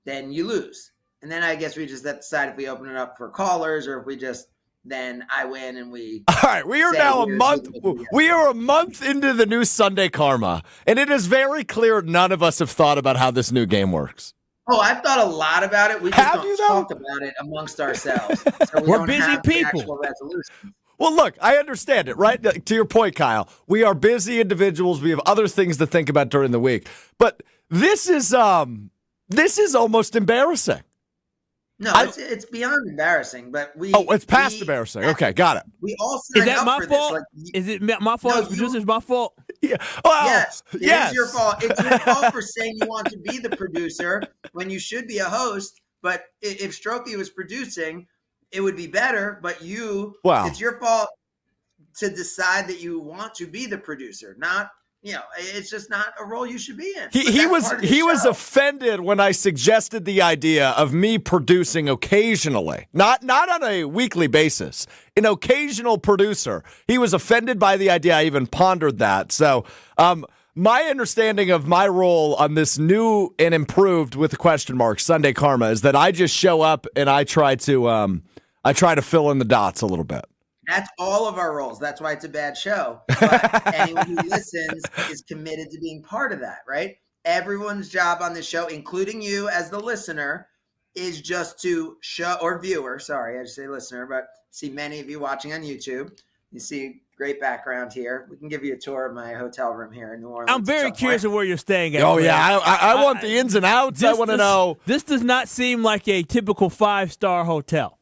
then you lose. And then I guess we just have to decide if we open it up for callers or if we just then I win and we. All right, we are now a month. We are a month into the new Sunday Karma, and it is very clear none of us have thought about how this new game works. Oh, I've thought a lot about it. We just don't talk about it amongst ourselves. So we're busy people. Well, look, I understand it, right? To your point, Kyle, we are busy individuals. We have other things to think about during the week. But this is almost embarrassing. No, it's beyond embarrassing, but it's past embarrassing. Okay, got it. We all signed up for fault? This. Like, is it my fault? No, producer's my fault? Yeah. Well, yes, it's your fault. It's your fault for saying you want to be the producer when you should be a host. But if Strokey was producing, it would be better. But it's your fault to decide that you want to be the producer, not. It's just not a role you should be in. He was offended when I suggested the idea of me producing occasionally, not on a weekly basis, an occasional producer. He was offended by the idea. I even pondered that. So, my understanding of my role on this new and improved with the question mark Sunday Karma is that I just show up and I try to fill in the dots a little bit. That's all of our roles. That's why it's a bad show. But anyone who listens is committed to being part of that, right? Everyone's job on this show, including you as the listener, is just to show, or viewer, sorry, I just say listener, but see many of you watching on YouTube. You see great background here. We can give you a tour of my hotel room here in New Orleans. I'm very curious of where you're staying at. Oh, yeah. I want the ins and outs. I want to know. This does not seem like a typical 5-star hotel.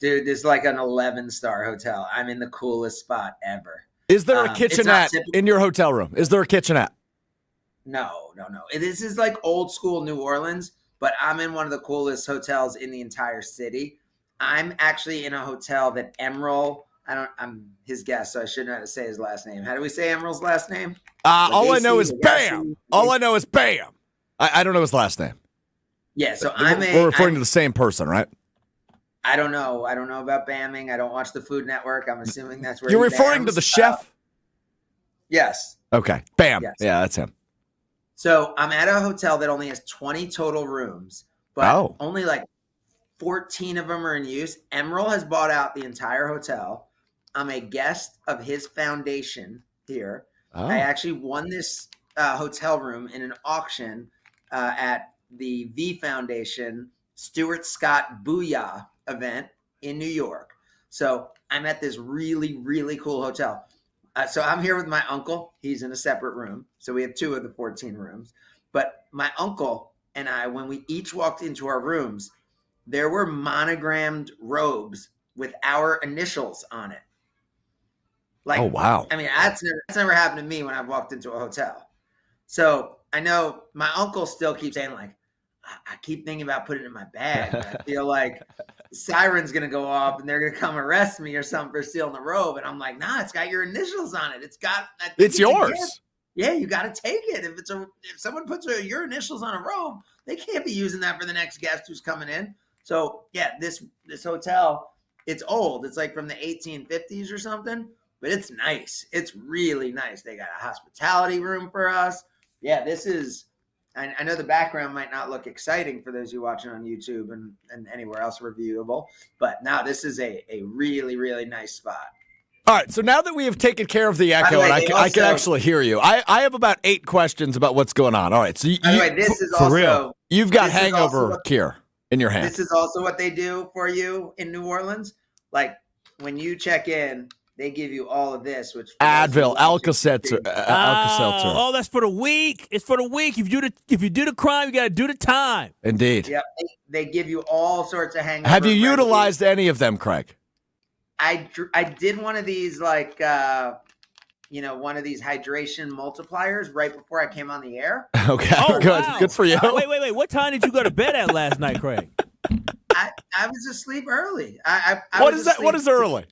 Dude, this is like an 11-star hotel. I'm in the coolest spot ever. Is there a kitchenette in your hotel room? Is there a kitchenette? No. This is like old school New Orleans, but I'm in one of the coolest hotels in the entire city. I'm actually in a hotel that Emerald, I'm his guest, so I shouldn't know how to say his last name. How do we say Emerald's last name? All I know is Bam. All I know is Bam. I don't know his last name. Yeah, so we're referring to the same person, right? I don't know. I don't know about bamming. I don't watch the Food Network. I'm assuming that's where you're referring to the chef. Yes. Okay. Bam. Yes. Yeah, that's him. So I'm at a hotel that only has 20 total rooms, but only like 14 of them are in use. Emerald has bought out the entire hotel. I'm a guest of his foundation here. I actually won this hotel room in an auction at the V Foundation Stuart Scott Booyah event in New York. So I'm at this really, really cool hotel. So I'm here with my uncle. He's in a separate room. So we have 2 of the 14 rooms. But my uncle and I, when we each walked into our rooms, there were monogrammed robes with our initials on it. Like, oh, wow. I mean, that's never happened to me when I've walked into a hotel. So I know my uncle still keeps saying, like, I keep thinking about putting it in my bag. I feel like the siren's going to go off and they're going to come arrest me or something for stealing the robe. And I'm like, nah, it's got your initials on it. It's yours. Yeah, you got to take it. If someone puts your initials on a robe, they can't be using that for the next guest who's coming in. So yeah, this hotel, it's old. It's like from the 1850s or something, but it's nice. It's really nice. They got a hospitality room for us. Yeah, this is. I know the background might not look exciting for those who watching on YouTube and anywhere else reviewable, but now this is a really, really nice spot. All right, so now that we have taken care of the echo, and I can actually hear you, I have about 8 questions about what's going on. All right, so this is also, real. You've got hangover cure in your hand. This is also what they do for you in New Orleans. Like when you check in, they give you all of this, which Advil, Alka-Seltzer. Oh, that's for the week. It's for the week. If you do the crime, you got to do the time. Indeed. Yep. They give you all sorts of hangover. Have you utilized any of them, Craig? I did one of these, like, one of these hydration multipliers right before I came on the air. Okay, good. Wow. Good for you. Wait. What time did you go to bed at last night, Craig? I was asleep early. What is that? What is early?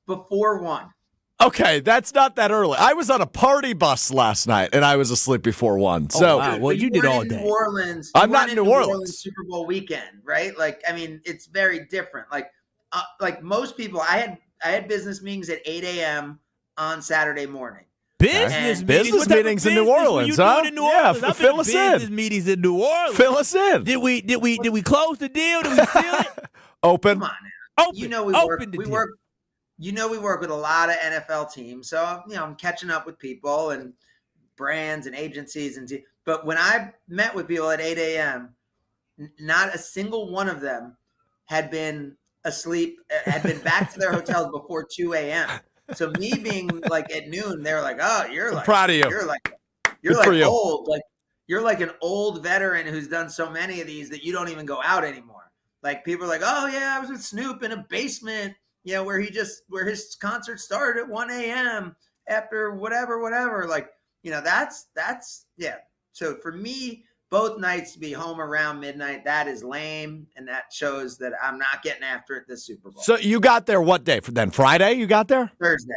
Before 1. Okay, that's not that early. I was on a party bus last night, and I was asleep before 1. So, wow. Well, you did all day. New Orleans. I'm not in New Orleans. Super Bowl weekend, right? Like, I mean, it's very different. Like most people, I had business meetings at 8 a.m. on Saturday morning. Business meetings. Business What type of meetings in New business were Orleans, you huh? doing in New Yeah, Orleans? I've fill been us to in. business meetings in New Orleans. Fill us in. Did we close the deal? Did we seal it? Open. Come on now. Open. You know we work. You know we work with a lot of NFL teams, so I'm catching up with people and brands and agencies but when I met with people at 8 a.m., not a single one of them had been asleep, had been back to their hotels before 2 a.m. So me being like at noon, they were like, "Oh, you're like proud of you. You're like old, like you're like an old veteran who's done so many of these that you don't even go out anymore." Like people are like, "Oh yeah, I was with Snoop in a basement, where his concert started at 1 a.m. after whatever." Like, that's yeah. So for me, both nights to be home around midnight, that is lame, and that shows that I'm not getting after it this Super Bowl. So you got there what day? Then Friday you got there? Thursday.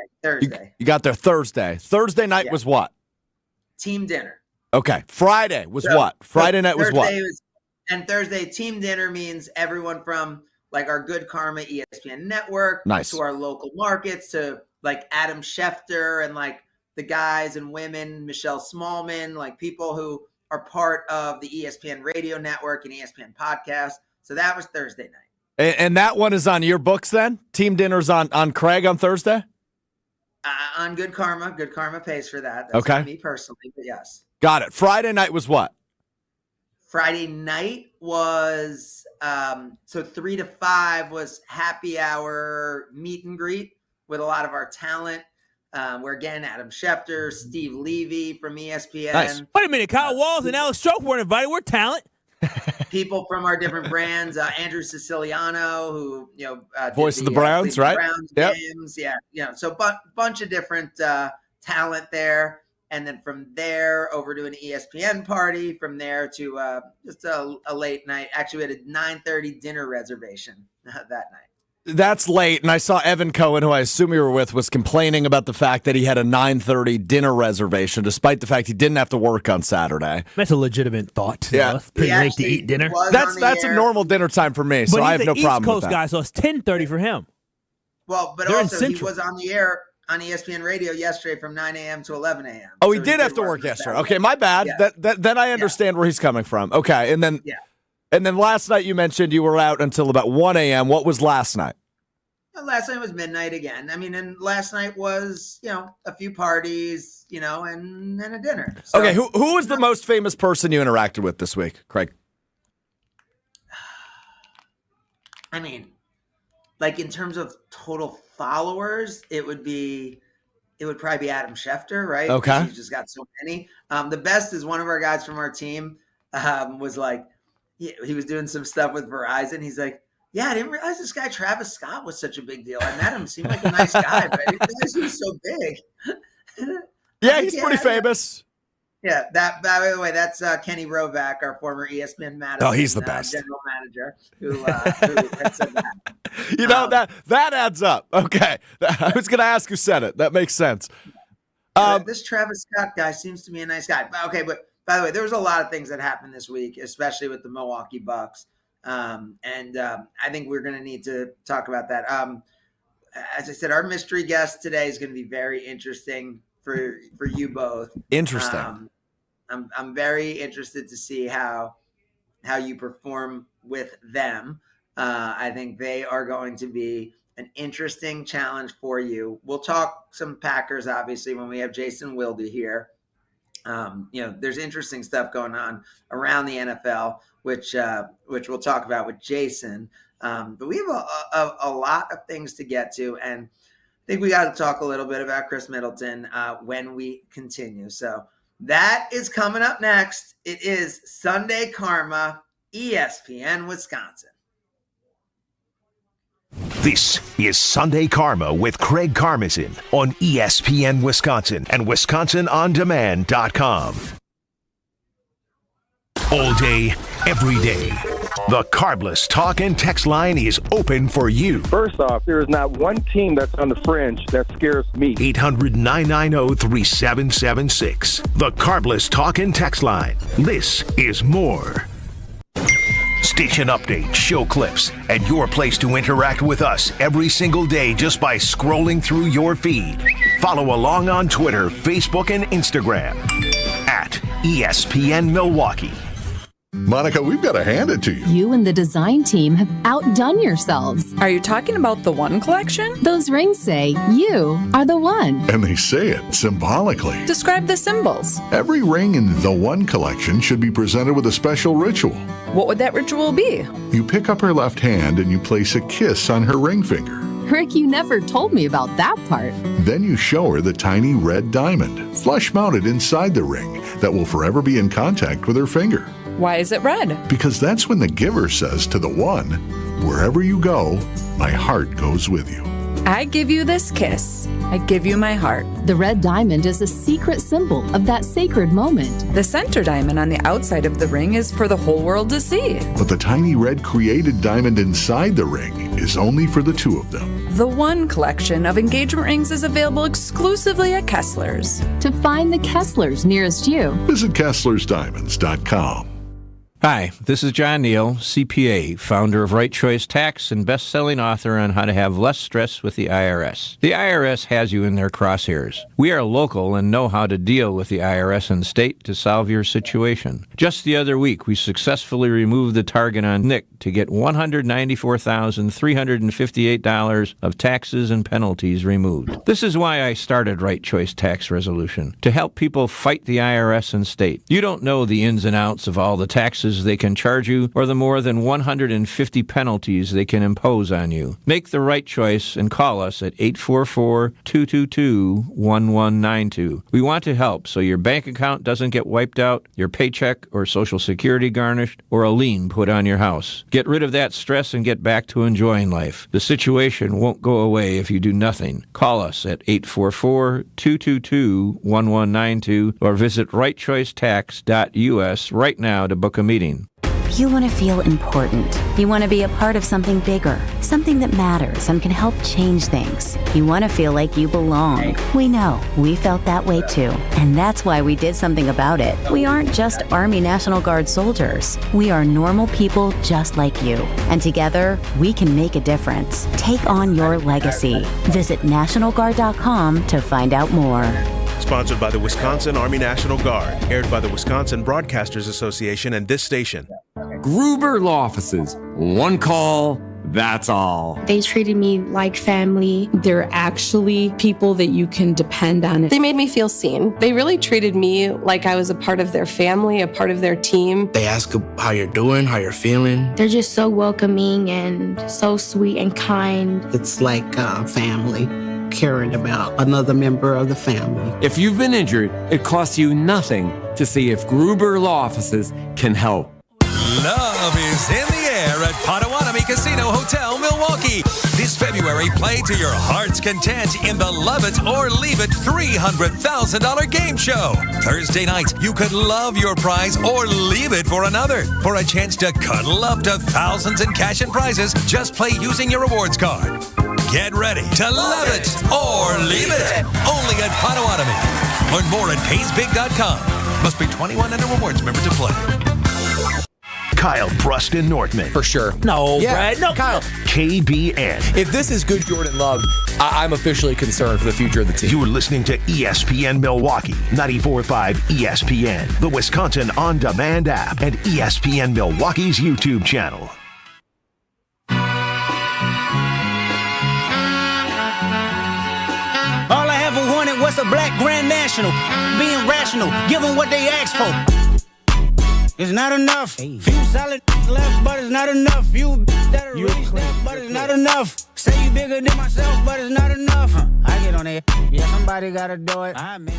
You got there Thursday. Thursday night was what? Team dinner. Okay. Friday was what? Friday night was what? And Thursday, team dinner means everyone from like our Good Karma ESPN network to our local markets to like Adam Schefter and like the guys and women, Michelle Smallman, like people who are part of the ESPN radio network and ESPN podcast. So that was Thursday night. And that one is on your books then? Team dinner's on Craig on Thursday? On Good Karma. Good Karma pays for that. That's okay. Not me personally, but yes. Got it. Friday night was what? Friday night was, 3 to 5 was happy hour meet and greet with a lot of our talent. We're again Adam Schefter, Steve Levy from ESPN. Nice. Wait a minute, Kyle Walls and Alex Stroke weren't invited. We're talent. People from our different brands, Andrew Siciliano, who voice of the Browns, right? Browns games, yeah. So bunch of different talent there, and then from there over to an ESPN party. From there to just a late night. Actually, we had a 9:30 dinner reservation that night. That's late, and I saw Evan Cohen, who I assume you were with, was complaining about the fact that he had a 9:30 dinner reservation, despite the fact he didn't have to work on Saturday. That's a legitimate thought. Yeah, it's pretty late to eat dinner. That's a normal dinner time for me, so I have no problem with that. But he's an East Coast guy, so it's 10:30 for him. Well, but they're also he was on the air on ESPN Radio yesterday from 9 a.m. to 11 a.m. Oh, he did have to work yesterday. Okay, my bad. Yeah. Then I understand where he's coming from. Okay, and then last night you mentioned you were out until about 1 a.m. What was last night? Last night was midnight again. I mean, and last night was, a few parties, and a dinner. So, okay, who was the most famous person you interacted with this week, Craig? I mean, like in terms of total followers, it would probably be Adam Schefter, right? Okay. He's just got so many. The best is one of our guys from our team was like, he was doing some stuff with Verizon. He's like, yeah, I didn't realize this guy Travis Scott was such a big deal. I met him; seemed like a nice guy, but I didn't realize he was so big. Yeah, he's pretty famous. Yeah, by the way, that's Kenny Rovac, our former ESPN Madison. Oh, he's the best general manager who had said that. That adds up. Okay, I was going to ask who said it. That makes sense. This Travis Scott guy seems to be a nice guy. Okay, but by the way, there was a lot of things that happened this week, especially with the Milwaukee Bucks. I think we're going to need to talk about that. As I said, our mystery guest today is going to be very interesting for you both. Interesting. I'm very interested to see how you perform with them. I think they are going to be an interesting challenge for you. We'll talk some Packers, obviously, when we have Jason Wilde here. There's interesting stuff going on around the NFL, which we'll talk about with Jason. But we have a lot of things to get to, and I think we got to talk a little bit about Chris Middleton when we continue. So that is coming up next. It is Sunday Karma, ESPN Wisconsin. This is Sunday Karma with Craig Karmazin on ESPN Wisconsin and WisconsinOnDemand.com. All day, every day. The Carbless talk and text line is open for you. First off, there is not one team that's on the fringe that scares me. 800-990-3776. The Carbless talk and text line. This is more. Station updates, show clips, and your place to interact with us every single day just by scrolling through your feed. Follow along on Twitter, Facebook, and Instagram at ESPN Milwaukee. Monica, we've got to hand it to you. You and the design team have outdone yourselves. Are you talking about the One Collection? Those rings say you are the one. And they say it symbolically. Describe the symbols. Every ring in the One Collection should be presented with a special ritual. What would that ritual be? You pick up her left hand and you place a kiss on her ring finger. Rick, you never told me about that part. Then you show her the tiny red diamond, flush mounted inside the ring, that will forever be in contact with her finger. Why is it red? Because that's when the giver says to the one, wherever you go, my heart goes with you. I give you this kiss. I give you my heart. The red diamond is a secret symbol of that sacred moment. The center diamond on the outside of the ring is for the whole world to see. But the tiny red created diamond inside the ring is only for the two of them. The One Collection of engagement rings is available exclusively at Kessler's. To find the Kesslers nearest you, Visit KesslersDiamonds.com. Hi, this is John Neal, CPA, founder of Right Choice Tax and best-selling author on how to have less stress with the IRS. The IRS has you in their crosshairs. We are local and know how to deal with the IRS and state to solve your situation. Just the other week, we successfully removed the target on Nick to get $194,358 of taxes and penalties removed. This is why I started Right Choice Tax Resolution, to help people fight the IRS and state. You don't know the ins and outs of all the taxes they can charge you or the more than 150 penalties they can impose on you. Make the right choice and call us at 844-222-1192. We want to help so your bank account doesn't get wiped out, your paycheck or Social Security garnished, or a lien put on your house. Get rid of that stress and get back to enjoying life. The situation won't go away if you do nothing. Call us at 844-222-1192 or visit rightchoicetax.us right now to book a meeting. You want to feel important. You want to be a part of something bigger, something that matters and can help change things. You want to feel like you belong. We know. We felt that way too. And that's why we did something about it. We aren't just Army National Guard soldiers. We are normal people just like you. And together, we can make a difference. Take on your legacy. Visit NationalGuard.com to find out more. Sponsored by the Wisconsin Army National Guard. Aired by the Wisconsin Broadcasters Association and this station. Gruber Law Offices. One call, that's all. They treated me like family. They're actually people that you can depend on. They made me feel seen. They really treated me like I was a part of their family, a part of their team. They ask how you're doing, how you're feeling. They're just so welcoming and so sweet and kind. It's like family. Caring about another member of the family. If you've been injured, it costs you nothing to see if Gruber Law Offices can help. Love is in the air at Potawatomi Casino Hotel, Milwaukee. This February, play to your heart's content in the Love It or Leave It $300,000 game show. Thursday night, you could love your prize or leave it for another. For a chance to cuddle up to thousands in cash and prizes, just play using your rewards card. Get ready to love it or leave it. Only at Potawatomi. Learn more at paysbig.com. Must be 21 and a rewards member to play. Kyle Bruston Nortman. For sure. No, Brad. No, Kyle. KBN. If this is good Jordan Love, I'm officially concerned for the future of the team. You're listening to ESPN Milwaukee, 94.5 ESPN, the Wisconsin On Demand app, and ESPN Milwaukee's YouTube channel. All I ever wanted was a black Grand National. Being rational, give them what they ask for. It's not enough. Few solid left, but it's not enough. Few that are really step, but it's not enough. Say you bigger than myself, but it's not enough. I get on it. Yeah, somebody gotta do it. I mean,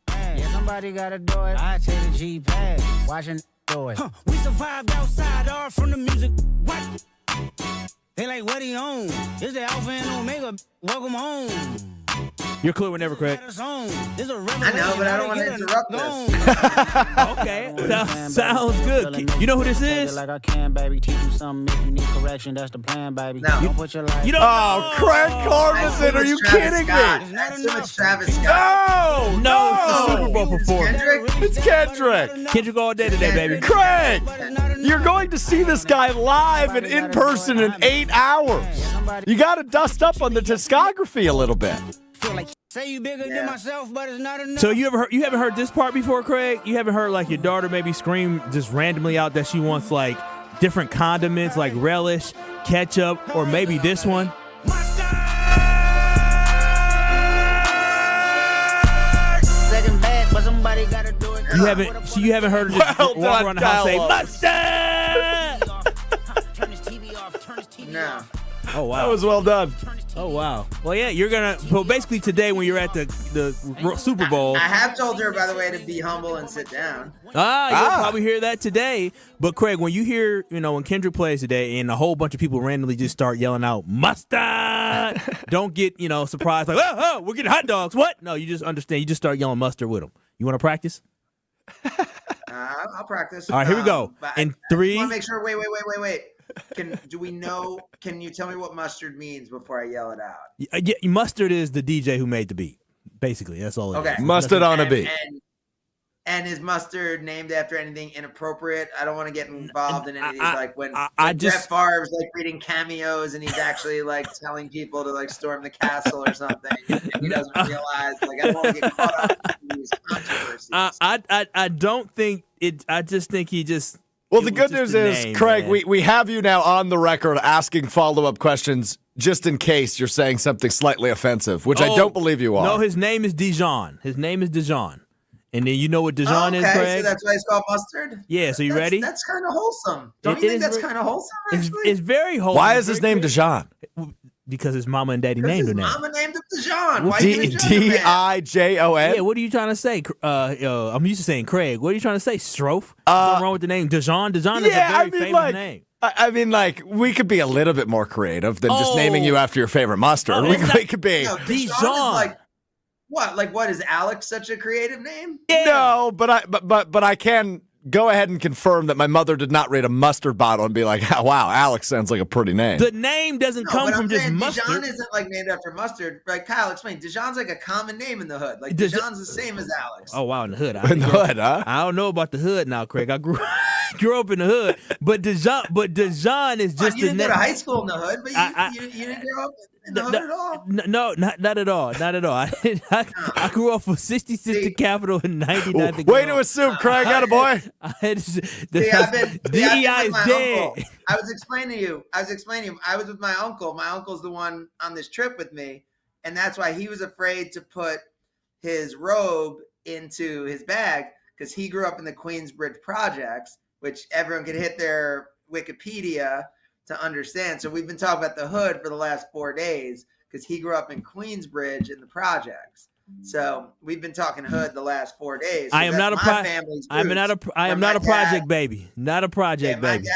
yeah, somebody gotta do it. I take the G-Pad, watching do it. We survived outside, all from the music. What? They like, what he on? It's the Alpha and Omega. Welcome home. Your clue were never correct. I know, but I don't want to interrupt this. Okay, sounds good. You know who this is? Like I can, baby. Teach you something if you need correction. That's the plan, baby. No. Don't put your life. You don't Craig Carmazin, are you kidding me? It's not Travis Scott. No, it's the Super Bowl performance. It's Kendrick. Kendrick all day today, baby. Craig, you're going to see this guy live and in person in 8 hours. You got to dust up on the discography a little bit. Say you bigger than myself, but it's not enough. So you haven't heard this part before, Craig? You haven't heard like your daughter maybe scream just randomly out that she wants like different condiments like relish, ketchup, or maybe this one? Second bad, but somebody gotta do it. You haven't heard her just walk around the house say mustard. No. Oh wow, that was well done. Oh wow. Well, yeah, you're gonna. Well, basically today when you're at the Super Bowl. I have told her, by the way, to be humble and sit down. You'll probably hear that today. But Craig, when you hear, when Kendrick plays today, and a whole bunch of people randomly just start yelling out mustard, don't get surprised like, oh, we're getting hot dogs. What? No, you just understand. You just start yelling mustard with them. You want to practice? I'll practice. All right, here we go. In 3. I want to make sure. Wait. Can you tell me what mustard means before I yell it out? Yeah, mustard is the DJ who made the beat. Basically, that's all it is. Mustard on a beat. And is mustard named after anything inappropriate? I don't want to get involved in any of these, like when Brett Favre's like reading cameos and he's actually like telling people to like storm the castle or something, and he doesn't realize. Like, I don't want to get caught up in these controversies. I don't think it. I just think he just. Well, the good news is, Craig, we have you now on the record asking follow-up questions just in case you're saying something slightly offensive, which I don't believe you are. No, his name is Dijon. And then you know what Dijon is, Craig? So that's why it's called mustard? Yeah, so you ready? That's kind of wholesome. Don't you think that's kind of wholesome, actually? It's very wholesome. Why is his name Dijon? Because his mama and daddy named him. Mama named him Dijon. Dijon? Yeah, what are you trying to say? I'm used to saying Craig. What are you trying to say, Strofe? What's wrong with the name Dijon? Dijon is a very famous name. I mean, like, we could be a little bit more creative than just naming you after your favorite mustard. We could be. No, Dijon. What is Alex such a creative name? Yeah. No, but I can go ahead and confirm that my mother did not read a mustard bottle and be like, oh, wow, Alex sounds like a pretty name. The name doesn't come from just mustard. Dijon isn't like named after mustard. Like, Kyle, explain. Dijon's like a common name in the hood. Like, Dijon's the same as Alex. Oh, wow, in the hood. In the hood, huh? I don't know about the hood now, Craig. I grew up in the hood. But Dijon is just you didn't go to high school in the hood, but you didn't grow up in the hood at all? No, not at all. Not at all. I grew up for 66 the Capitol in 99. Way to assume, Craig. Got a boy. DEI is dead. I was explaining to you. I was with my uncle. My uncle's the one on this trip with me, and that's why he was afraid to put his robe into his bag because he grew up in the Queensbridge projects, which everyone could hit their Wikipedia to understand. So we've been talking about the hood for the last 4 days because he grew up in Queensbridge in the projects. So we've been talking hood the last 4 days. I am not a project baby. Not a project baby.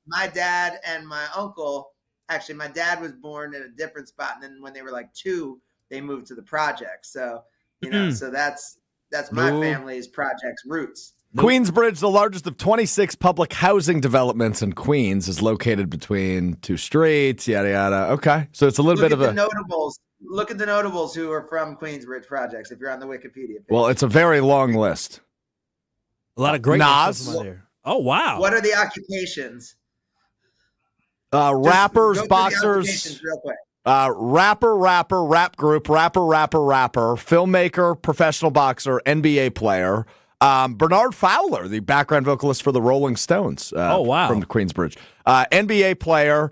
My dad and my uncle, actually my dad was born in a different spot, and then when they were like 2, they moved to the projects. So so that's my family's projects roots. Queensbridge, the largest of 26 public housing developments in Queens, is located between 2 streets, yada, yada. Okay. So it's a little bit of a... Look at the notables who are from Queensbridge projects if you're on the Wikipedia page. Well, it's a very long list. A lot of great Nas. there. Oh, wow. What are the occupations? Rappers, go boxers. Real quick. Rapper, rap group, rapper, filmmaker, professional boxer, NBA player. Bernard Fowler, the background vocalist for the Rolling Stones. From Queensbridge. NBA player,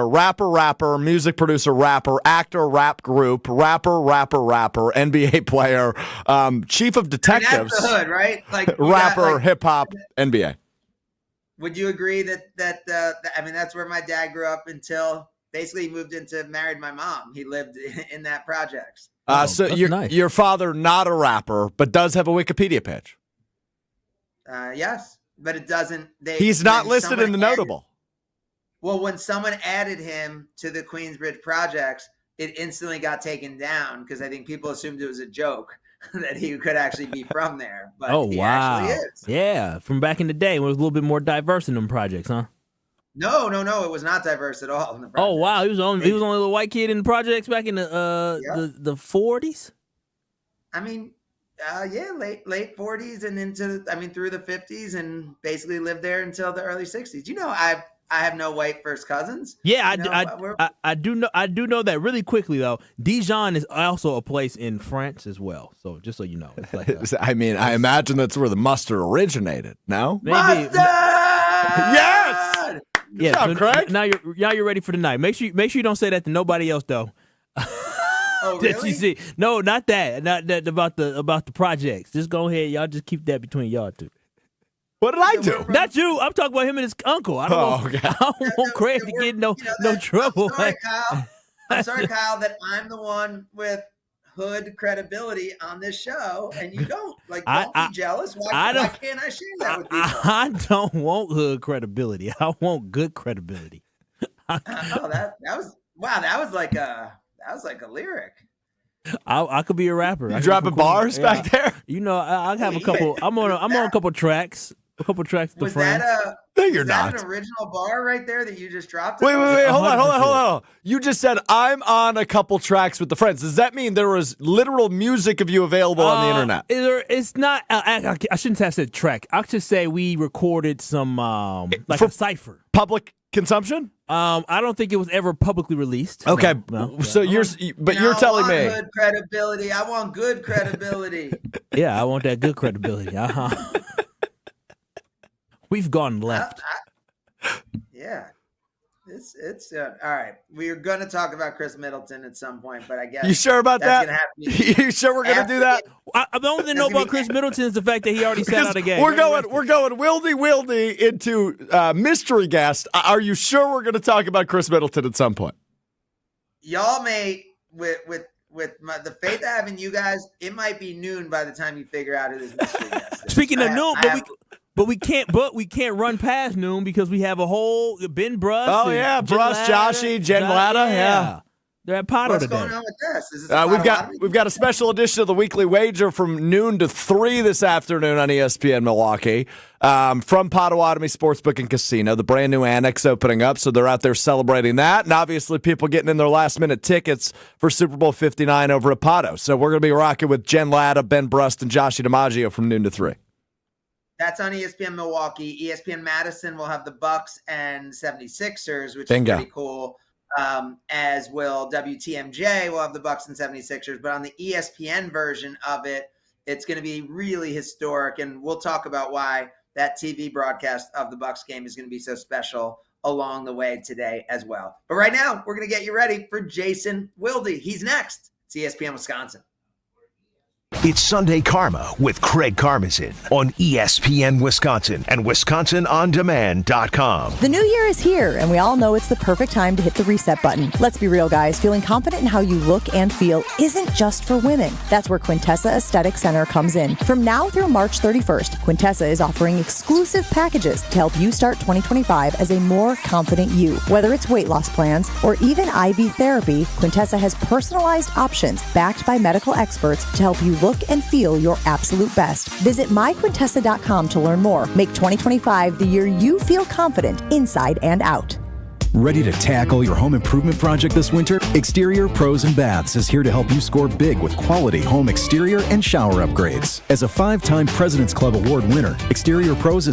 rapper, music producer, rapper, actor, rap group, rapper, NBA player, chief of detectives. I mean, that's the hood, right? Like rapper, hip hop, NBA. Would you agree that that's where my dad grew up until basically he moved into married my mom. He lived in that projects. So your father, not a rapper, but does have a Wikipedia page. Yes, but it doesn't. He's not listed in the notable. Well, when someone added him to the Queensbridge projects, it instantly got taken down because I think people assumed it was a joke that he could actually be from there. But he actually is. Yeah, from back in the day when it was a little bit more diverse in them projects, huh? No, it was not diverse at all in the projects. Oh wow, he was only the white kid in the projects back in the 40s. I mean, late 40s and through the 50s, and basically lived there until the early 60s. I have no white first cousins. Yeah, I do know that. Really quickly though, Dijon is also a place in France as well. So just so you know, it's like I mean, I imagine that's where the mustard originated. No, maybe. Mustard! Yes. Yeah, Good job, Craig. Now you're ready for the night. Make sure you don't say that to nobody else though. Oh, That really? you see. No, not that. Not that about the projects. Just go ahead, y'all. Just keep that between y'all two. What did I do? Not you. I'm talking about him and his uncle. I don't want Craig to get no trouble. I'm sorry, Kyle, that I'm the one with hood credibility on this show, and you don't. Like, don't be jealous. Why can't I share that with people? I don't want hood credibility. I want good credibility. That was like a lyric. I could be a rapper. You dropping bars back there? You know, I have a couple. I'm on a couple tracks. A couple tracks with friends. No, you're not. not. An original bar right there that you just dropped? Wait. Hold on. You just said I'm on a couple tracks with the friends. Does that mean there was literal music of you available on the internet? It's not. I shouldn't have said track. I should say we recorded some like a cipher. Public consumption? I don't think it was ever publicly released. Okay, No. so you're telling me. Good credibility. I want good credibility. Yeah, I want that good credibility. We've gone left. Yeah. It's all right. We're going to talk about Chris Middleton at some point, but I guess you sure about that? Gonna have to you sure we're going to do that? The only thing I know about Chris Middleton is the fact that he already sat out a game. We're going wildy into mystery guest. Are you sure we're going to talk about Chris Middleton at some point? Y'all may with the faith I have in you guys, it might be noon by the time you figure out who this mystery guest is. Speaking of noon, but we can't run past noon because we have a whole Ben Bruss. Oh yeah, Bruss, Joshy, Jen Latta. Yeah. They're at Pato What's today. going on with this? Is this We've got a special edition of the Weekly Wager from noon to 3 this afternoon on ESPN Milwaukee from Potawatomi Sportsbook and Casino. The brand new annex opening up, so they're out there celebrating that, and obviously people getting in their last minute tickets for Super Bowl 59 over at Pato. So we're going to be rocking with Jen Latta, Ben Bruss, and Joshy DiMaggio from noon to 3. That's on ESPN Milwaukee. ESPN Madison will have the Bucks and 76ers, which Bingo. is pretty cool. As will WTMJ will have the Bucks and 76ers. But on the ESPN version of it, it's going to be really historic. And we'll talk about why that TV broadcast of the Bucks game is going to be so special along the way today as well. But right now, we're going to get you ready for Jason Wilde. He's next. It's ESPN Wisconsin. It's Sunday Karma with Craig Karmazin on ESPN Wisconsin and WisconsinOnDemand.com. The new year is here, and we all know it's the perfect time to hit the reset button. Let's be real, guys. Feeling confident in how you look and feel isn't just for women. That's where Quintessa Aesthetic Center comes in. From now through March 31st, Quintessa is offering exclusive packages to help you start 2025 as a more confident you. Whether it's weight loss plans or even IV therapy, Quintessa has personalized options backed by medical experts to help you look and feel your absolute best. Visit myquintessa.com to learn more. Make 2025 the year you feel confident inside and out. Ready to tackle your home improvement project this winter? Exterior Pros and Baths is here to help you score big with quality home exterior and shower upgrades. As a 5-time President's Club Award winner, Exterior Pros is